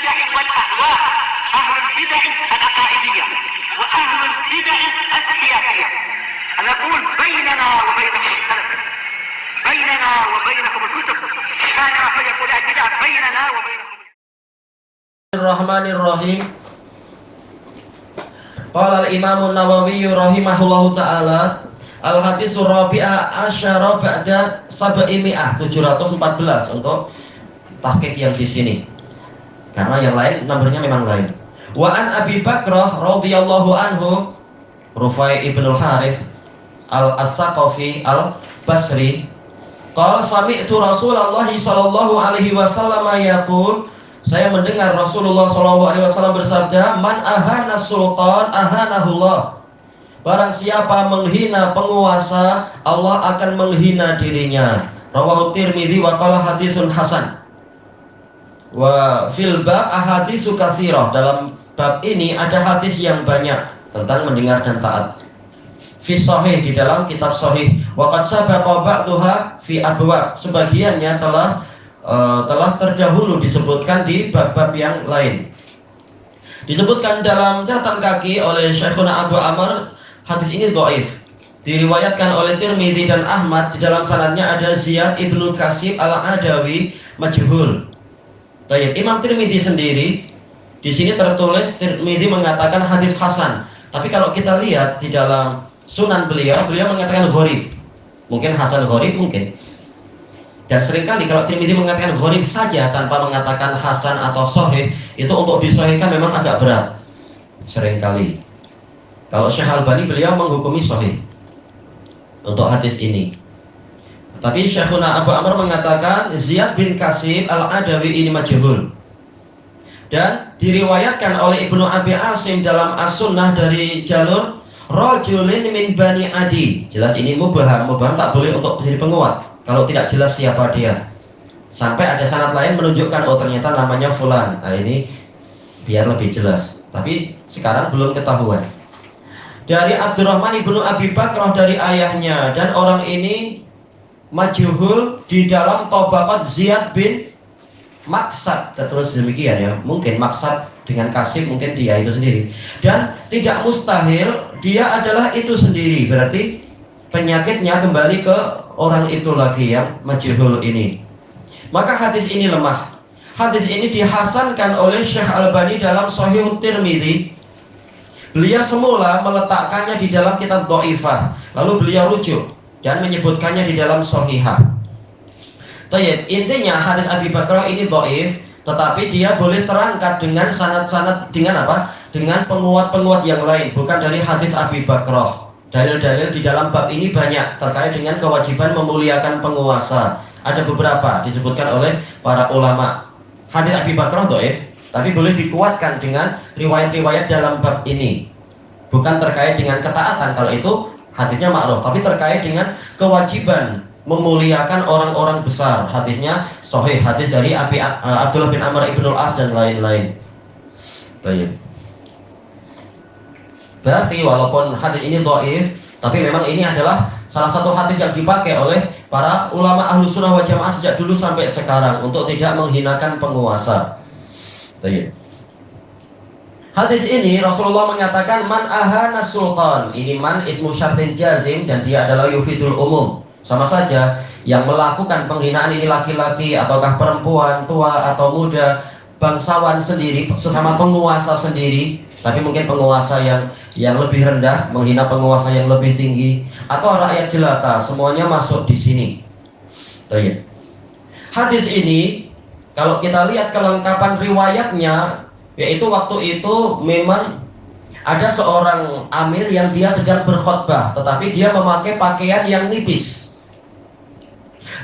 البدع والأهواء، أهل البدع العقائدية وأهل البدع السياسية. نقول بيننا وبينكم السلف، بيننا وبينكم الكتب، كان فيقول البدع بيننا وبينكم. Bismillahirrahmanirrahim. Qala al-Imam an-Nawawi rahimahullahu taala, al-haditsur rabi'a asyara ba'da 714 untuk tahqiq yang di sini. Karena yang lain nomornya memang lain. Wa an Abi Bakrah radhiyallahu anhu, Rufai ibn al-Harith al-As-Saqafi al-Basri, qala sami'tu Rasulullah sallallahu alaihi wasallam yaqul, saya mendengar Rasulullah SAW bersabda, man ahana sultan ahanahullah. Barang siapa menghina penguasa, Allah akan menghina dirinya. Rawahu Tirmidzi wa qala hadisun hasan. Wa fil bab ahaditsu katsirah. Dalam bab ini ada hadis yang banyak tentang mendengar dan taat. Fi sahih, di dalam kitab sahih. Wa qad sabaqa ba'daha fi abwab. Sebagiannya telah terdahulu disebutkan di bab-bab yang lain. Disebutkan dalam catatan kaki oleh Syekhuna Abu Amr, hadis ini dhaif. Diriwayatkan oleh Tirmidzi dan Ahmad, di dalam sanadnya ada Ziyad ibnu Kasib al-Adawi majhul. Baik, Imam Tirmidzi sendiri di sini tertulis Tirmidzi mengatakan hadis hasan. Tapi kalau kita lihat di dalam sunan beliau mengatakan gharib. Mungkin hasan gharib mungkin. Dan seringkali kalau Tirmidzi mengatakan gharib saja tanpa mengatakan hasan atau sahih, itu untuk disahihkan memang agak berat. Seringkali. Kalau Syekh Albani beliau menghukumi sahih untuk hadis ini. Tapi Syekhuna Abu Amr mengatakan Ziyad bin Kasib al-Adawi ini majhul. Dan diriwayatkan oleh Ibnu Abi Asim dalam As-Sunnah dari jalur rajulin min Bani Adi. Jelas ini mubham tak boleh untuk menjadi penguat kalau tidak jelas siapa dia. Sampai ada sanad lain menunjukkan oh ternyata namanya fulan. Nah ini biar lebih jelas. Tapi sekarang belum ketahuan. Dari Abdurrahman ibnu Abi Bakrah dari ayahnya, dan orang ini majhul di dalam Tabaqat Ziyad bin Maksad. Tertulis demikian ya. Mungkin Maksad dengan kasih mungkin dia itu sendiri. Dan tidak mustahil dia adalah itu sendiri. Berarti penyakitnya kembali ke orang itu lagi yang majhul ini. Maka hadis ini lemah. Hadis ini dihasankan oleh Syekh Albani dalam Sahih Tirmidzi. Beliau semula meletakkannya di dalam kitab Dhaifah, lalu beliau rujuk dan menyebutkannya di dalam Shahihah. Tayyib, intinya hadis Abi Bakrah ini dhaif, tetapi dia boleh terangkat dengan sanad-sanad, dengan apa? Dengan penguat-penguat yang lain, bukan dari hadis Abi Bakrah. Dalil-dalil di dalam bab ini banyak terkait dengan kewajiban memuliakan penguasa. Ada beberapa disebutkan oleh para ulama. Hadis Abi Bakrah dhaif, tapi boleh dikuatkan dengan riwayat-riwayat dalam bab ini. Bukan terkait dengan ketaatan, kalau itu hadisnya ma'ruf, tapi terkait dengan kewajiban memuliakan orang-orang besar. Hadisnya sahih, hadis dari Abdullah bin Amr ibn al-As dan lain-lain. Baik. Berarti walaupun hadis ini dhaif, tapi memang ini adalah salah satu hadis yang dipakai oleh para ulama ahlu sunnah wal jamaah sejak dulu sampai sekarang untuk tidak menghinakan penguasa. Baik. Hadis ini Rasulullah menyatakan man ahana sultan. Ini man ismu syartin jazim dan dia adalah yufidul umum. Sama saja yang melakukan penghinaan ini laki-laki ataukah perempuan, tua atau muda, bangsawan sendiri, sesama penguasa sendiri, tapi mungkin penguasa yang lebih rendah menghina penguasa yang lebih tinggi, atau rakyat jelata, semuanya masuk di sini. Baik. Hadis ini kalau kita lihat kelengkapan riwayatnya, yaitu waktu itu memang ada seorang amir yang dia sedang berkhutbah, tetapi dia memakai pakaian yang nipis.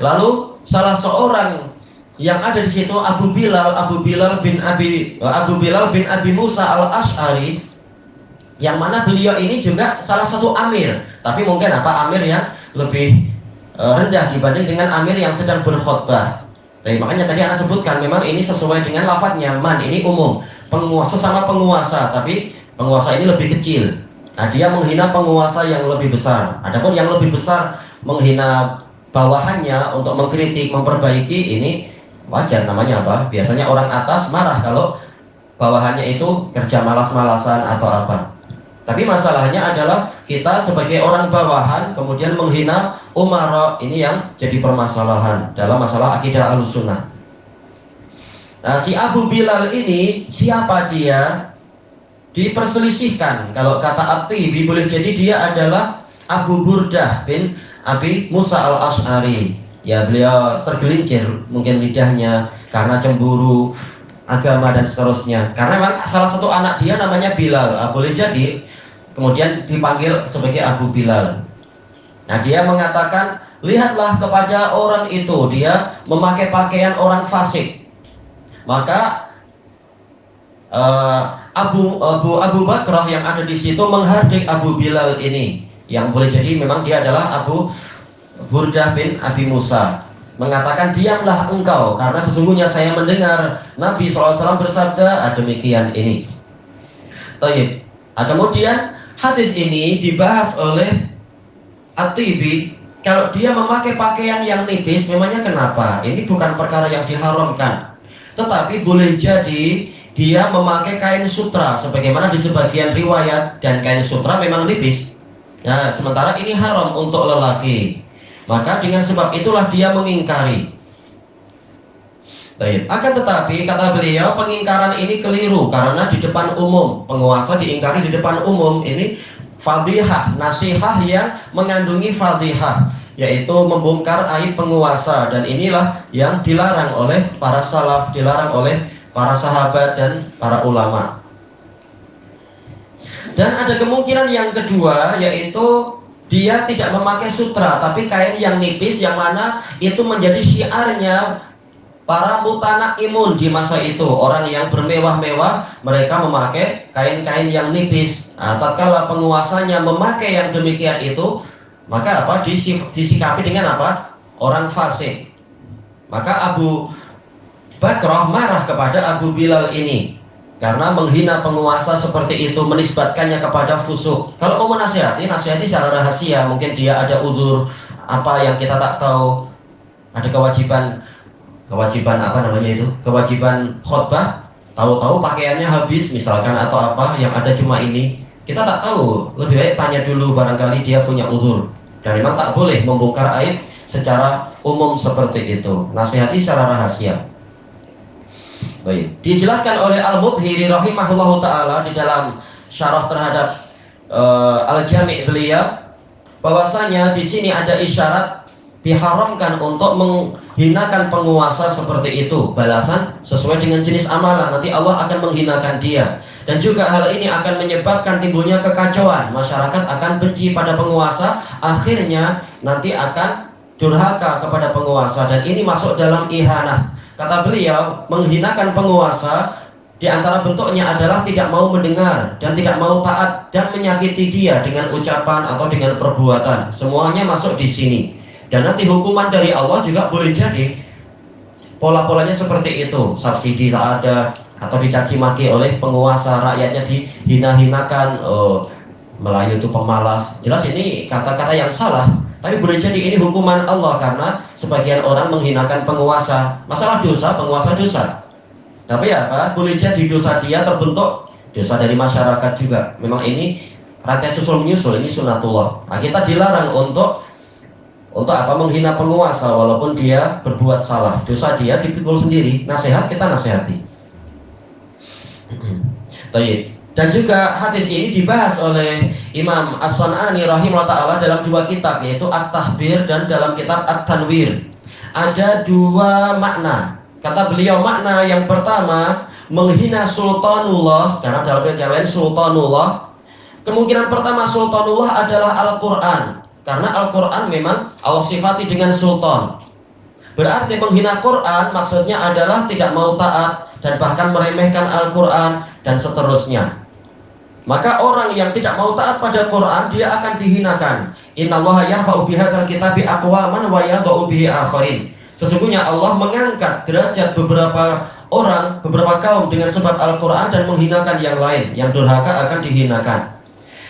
Lalu salah seorang yang ada di situ Abu Bilal bin Abi Musa al-Ash'ari, yang mana beliau ini juga salah satu amir, tapi mungkin amir yang lebih rendah dibanding dengan amir yang sedang berkhutbah. Tapi makanya tadi Anda sebutkan memang ini sesuai dengan lafadznya, man ini umum, penguasa sesama penguasa, tapi penguasa ini lebih kecil. Nah, dia menghina penguasa yang lebih besar. Adapun yang lebih besar menghina bawahannya untuk mengkritik, memperbaiki, ini wajar namanya apa? Biasanya orang atas marah kalau bawahannya itu kerja malas-malasan atau apa. Tapi masalahnya adalah kita sebagai orang bawahan kemudian menghina umara, ini yang jadi permasalahan dalam masalah akidah Ahlussunnah. Nah, si Abu Bilal ini siapa dia? Diperselisihkan. Kalau kata At-Tibi boleh jadi dia adalah Abu Burdah bin Abi Musa al-Ash'ari. Ya, beliau tergelincir mungkin lidahnya karena cemburu agama dan seterusnya. Karena memang salah satu anak dia namanya Bilal. Boleh jadi kemudian dipanggil sebagai Abu Bilal. Nah, dia mengatakan, lihatlah kepada orang itu, dia memakai pakaian orang fasik. Maka Abu Bakrah yang ada di situ menghardik Abu Bilal ini, yang boleh jadi memang dia adalah Abu Burdah bin Abi Musa, mengatakan, diamlah engkau karena sesungguhnya saya mendengar Nabi SAW bersabda demikian ini. Taib. Kemudian hadis ini dibahas oleh At-Tibi. Kalau dia memakai pakaian yang nipis, memangnya kenapa? Ini bukan perkara yang diharamkan, tetapi boleh jadi dia memakai kain sutra, sebagaimana di sebagian riwayat, dan kain sutra memang nipis. Nah, sementara ini haram untuk lelaki. Maka dengan sebab itulah dia mengingkari. Baik. Akan tetapi kata beliau, pengingkaran ini keliru karena di depan umum, penguasa diingkari di depan umum, ini fadhihah, nasihat yang mengandungi fadhihah, yaitu membongkar aib penguasa, dan inilah yang dilarang oleh para salaf, dilarang oleh para sahabat dan para ulama. Dan ada kemungkinan yang kedua, yaitu dia tidak memakai sutra tapi kain yang nipis, yang mana itu menjadi syiarnya para mutanaimun di masa itu. Orang yang bermewah-mewah, mereka memakai kain-kain yang nipis. Tatkala penguasanya memakai yang demikian itu, maka apa? Disikapi dengan apa? Orang fasik. Maka Abu Bakrah marah kepada Abu Bilal ini karena menghina penguasa seperti itu, menisbatkannya kepada fusuk. Kalau mau menasihati, nasihati secara rahasia. Mungkin dia ada udzur apa yang kita tak tahu, ada kewajiban apa namanya itu, kewajiban khutbah, tahu-tahu pakaiannya habis misalkan atau apa, yang ada cuma ini, kita tak tahu. Lebih baik tanya dulu, barangkali dia punya udzur. Dan memang tak boleh membongkar aib secara umum seperti itu, nasihati secara rahasia. Baik, dijelaskan oleh Al-Mudhiri rahimahullahu taala di dalam syarah terhadap Al-Jami' beliau, bahwasanya di sini ada isyarat diharamkan untuk menghinakan penguasa seperti itu. Balasan sesuai dengan jenis amalan, nanti Allah akan menghinakan dia. Dan juga hal ini akan menyebabkan timbulnya kekacauan, masyarakat akan benci pada penguasa, akhirnya nanti akan durhaka kepada penguasa, dan ini masuk dalam ihanah. Kata beliau, menghinakan penguasa di antara bentuknya adalah tidak mau mendengar dan tidak mau taat dan menyakiti dia dengan ucapan atau dengan perbuatan. Semuanya masuk di sini. Dan nanti hukuman dari Allah juga boleh jadi pola-polanya seperti itu. Subsidi tak ada, atau dicaci maki oleh penguasa, rakyatnya dihina-hinakan, Melayu itu pemalas. Jelas ini kata-kata yang salah. Tapi boleh jadi ini hukuman Allah karena sebagian orang menghinakan penguasa. Masalah dosa, penguasa dosa. Tapi apa? Boleh jadi dosa dia terbentuk dosa dari masyarakat juga. Memang ini rantai susul menyusul, ini sunatullah. Nah, kita dilarang untuk apa? Menghina penguasa walaupun dia berbuat salah. Dosa dia dipikul sendiri. Nasihat kita nasihati. Baik. Dan juga hadis ini dibahas oleh Imam As-San'ani rahimahullah ta'ala dalam dua kitab, yaitu At-Tahbir dan dalam kitab At-Tanwir. Ada dua makna. Kata beliau, makna yang pertama menghina sultanullah, karena dalam yang lain sultanullah. Kemungkinan pertama sultanullah adalah Al-Quran, karena Al-Quran memang Allah sifati dengan sultan. Berarti menghina Quran maksudnya adalah tidak mau taat dan bahkan meremehkan Al-Quran dan seterusnya. Maka orang yang tidak mau taat pada Quran, dia akan dihinakan. Innallaha yarfa'u bihadzal kitabi aqwaman wa yadh'u bihi akharin. Sesungguhnya Allah mengangkat derajat beberapa orang, beberapa kaum dengan sebab Al-Quran dan menghinakan yang lain. Yang durhaka akan dihinakan.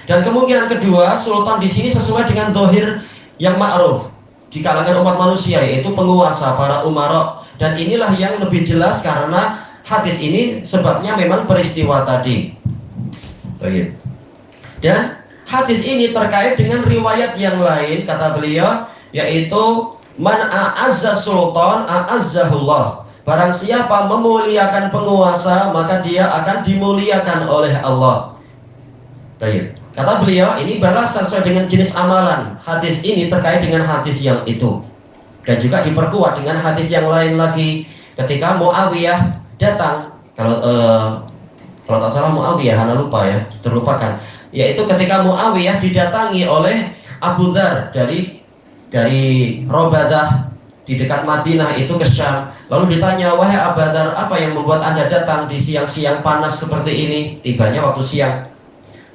Dan kemungkinan kedua, sultan di sini sesuai dengan zahir yang ma'ruf di kalangan umat manusia, yaitu penguasa, para umara. Dan inilah yang lebih jelas karena hadis ini sebabnya memang peristiwa tadi. Baik. Dan hadis ini terkait dengan riwayat yang lain, kata beliau, yaitu man a'azza sultan a'azzahullah. Barang siapa memuliakan penguasa, maka dia akan dimuliakan oleh Allah. Baik. Kata beliau, ini balasan sesuai dengan jenis amalan. Hadis ini terkait dengan hadis yang itu. Dan juga diperkuat dengan hadis yang lain lagi. Ketika Muawiyah datang, kalau tak salah Muawiyah, Ana lupa ya, terlupakan. Yaitu ketika Muawiyah didatangi oleh Abu Dzar dari Robadah di dekat Madinah itu ke Syam. Lalu ditanya, wahai Abu Dzar, apa yang membuat Anda datang di siang-siang panas seperti ini? Tibanya waktu siang.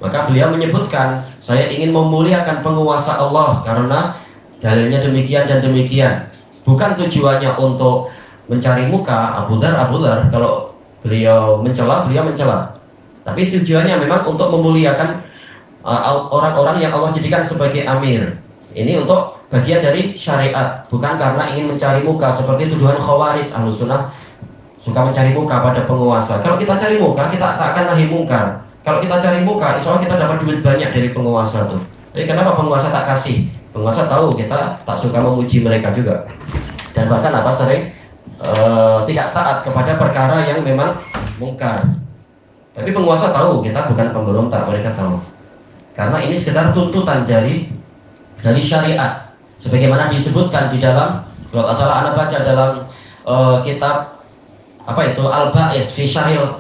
Maka beliau menyebutkan, saya ingin memuliakan penguasa Allah karena dalilnya demikian dan demikian. Bukan tujuannya untuk mencari muka Abu Dzar. Kalau beliau mencela, tapi tujuannya memang untuk memuliakan orang-orang yang Allah jadikan sebagai amir. Ini untuk bagian dari syariat, bukan karena ingin mencari muka seperti tuduhan Khawarij. Ahlussunnah suka mencari muka pada penguasa. Kalau kita cari muka, kita tak akan nahi mungkar. Kalau kita cari muka, insya Allah kita dapat duit banyak dari penguasa tuh. Jadi kenapa penguasa tak kasih? Penguasa tahu kita tak suka memuji mereka juga. Dan bahkan sering tidak taat kepada perkara yang memang mungkar. Tapi penguasa tahu kita bukan pemberontak, mereka tahu. Karena ini sekedar tuntutan dari syariat. Sebagaimana disebutkan di dalam, kalau tak salah Anda baca dalam kitab Al-Ba'is fi Syarhil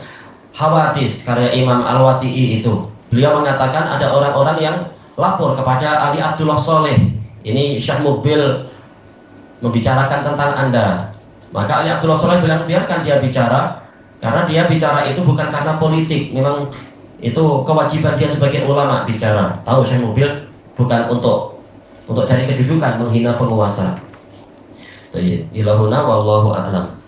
Hawadits karya Imam Al-Wati'i itu. Beliau mengatakan ada orang-orang yang lapor kepada Ali Abdullah Soleh. Ini Syekh Mubil membicarakan tentang Anda. Maka Ali Abdullah Soleh bilang, biarkan dia bicara, karena dia bicara itu bukan karena politik. Memang itu kewajiban dia sebagai ulama bicara. Tahu Syekh Mubil bukan untuk cari kedudukan, menghina penguasa. Ilahuna wallahu a'lam.